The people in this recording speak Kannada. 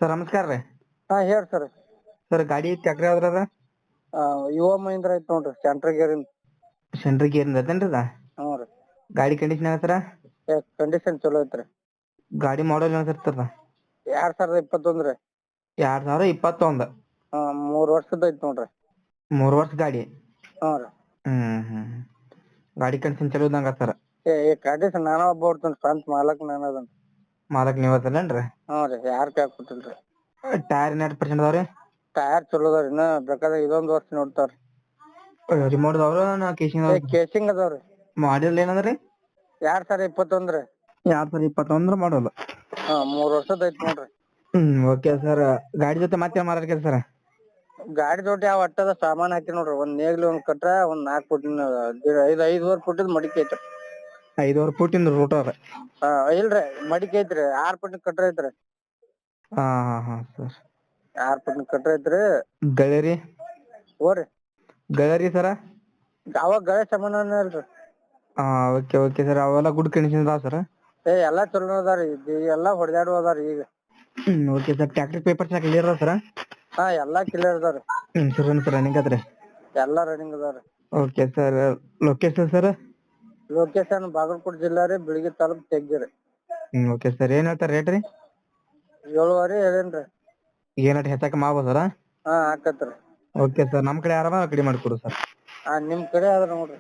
ಸರ್ ನಮಸ್ಕಾರ ರೀ. ಹಾ ಹೇಳ್ರಿ ಸರ್. ಸರ್ ಗಾಡಿ ಟ್ರ್ಯಾಕ್ಟರ್ ಯಾವ್ದ್ರ ಅದ? ಯುವ ಮಹೀಂದ್ರ ಐತ್ ನೋಡ್ರಿ ಸೆಂಟ್ರ್ ಗೇರಿನ್. ಸೆಂಟ್ರ್ ಗೇರ್ ಅದೇನ್ರಿ ಅದ? ಹ್ಞೂ ರೀ. ಗಾಡಿ ಕಂಡೀಷನ್ ಯಾವ ಸರ? ಕಂಡೀಷನ್ ಚಲೋ ಐತ್ರಿ. ಗಾಡಿ ಮಾಡಲ್ ಏನು ಸರ್? 2021 ರೀ. 2021. 3 ವರ್ಷದ ಐತ್ ನೋಡ್ರಿ. 3 ವರ್ಷ ಗಾಡಿ. ಹ್ಞೂ ರೀ. ಗಾಡಿ ಕಂಡೀಷನ್ ಚಲೋ ಇದ್ದಂಗ ಸರ್. ಕಂಡೀಷನ್ ನಾನ ಒಬ್ಬ ಹೊಡ್ತೇನ್ರಿ, ಸ್ವಂತ ಮಾಲಕ್ ನಾನ ಅದನ್. ಮಾಲಕ್ ನೀವ್ ಅದರೇನ್ರಿ? ಹ್ಞೂ ರೀ, ಯಾರ್ ಕೈಯಾಗ ಕೊಟ್ಟಿಲ್ರಿ. ಟೈರ್ ಎಷ್ಟು ಪರ್ಸೆಂಟ್ ಅದಾವ್ರಿ? ಟೈರ್ ಚಲೋ ಅದಾವ್ರಿ, ಇನ್ನ ಬೇಕಾದ್ರೆ ಇದೊಂದ್ ವರ್ಷ ನೋಡ್ತಾವ್ರಿ. ರಿಮೋಟ್ ಅದಾವ್ರಿ ಕೇಸಿಂಗ್ ಅದಾವ್ರಿ. ಮಾಡಲ್ ಏನದ್ರಿ? 2021 ರೀ. 2021 ಮಾಡಲ್. 3 ವರ್ಷದ ಐತ್ ನೋಡ್ರಿ. Okay sir. ಗಾಡಿ ಜೊತೆ ಮತ್ತೆ ಮಾತಾಡ್ತೀರ ಸರ್? ಗಾಡಿ ಜೊತೆ ಒಟ್ಟದ ಸಾಮಾನ್ ಹಾಕಿ ನೋಡ್ರಿ, ಒಂದ್ ನೇಗ್ಲಿ ಒಂದ್ ಕಟ್ರ, ಒಂದ್ 4 ಫುಟಿನ 5.5 ಫುಟಿದ್ ಮಡಿಕೆ ಐತ್ರಿ. 5.5 ಫುಟಿಂದು ರೋಟರ್. ಇಲ್ರಿ ಮಡಿಕೆ ಐತ್ರಿ, 6 ಫುಟಿನ ಕಟ್ರ ಐತ್ರಿ. ಹಾ ಸರ್. 6 ಫುಟಿನ ಕಟ್ರ ಐತ್ರಿ. ಗಳರಿ? ಹೋರಿ. ಗಳರಿ ಸರ? ಅವಾಗ ಗಳೇ ಸಾಮಾನ ಇಲ್ರಿ. Okay sir. ಅವೆಲ್ಲ ಗುಡ್ ಕಂಡೀಷನ್ ಅದಾವ ಸರ್? ಎಲ್ಲಾ ಚಲೋ ಅದಾವ್ರಿ, ಎಲ್ಲಾ ಹೊಡೆದಾಡು ಅದಾವ್ರಿ ಈಗ. Okay sir. Tractor papers clear ಅದಾವ ಸರ್? ಎಲ್ಲಾ ಕ್ಲಿಯರ್ ಅದಾವ್ರಿ. ಇನ್ಶೂರೆನ್ಸ್ ರನ್ನಿಂಗ್ ಅದ್ರಿ? ಎಲ್ಲಾ ರನ್ನಿಂಗ್ ಅದಾವ್ರಿ. Okay sir. Location sir? Location Bagalkote ಜಿಲ್ಲಾ ರೀ, ಬಿಳಗಿ ತಾಲೂಕ್ ತೆಗ್ಗಿರಿ. Okay sir. ಏನ್ ಹೇಳ್ತಾರ ರೇಟ್ ರೀ? 7.5 ಹೇಳೇನ್ರಿ. ಏನಾರ ಹೆಚ್ಚಾಕ ಮಾಡ್ಬೋದರ? ಆಕತ್ರಿ. Okay sir. ನಮ್ ಕಡೆ ಯಾರವ ಕಡಿಮೆ ಮಾಡಿಕೊಡು ಸರ್. ನಿಮ್ ಕಡೆ ಆದ್ರ ನೋಡ್ರಿ.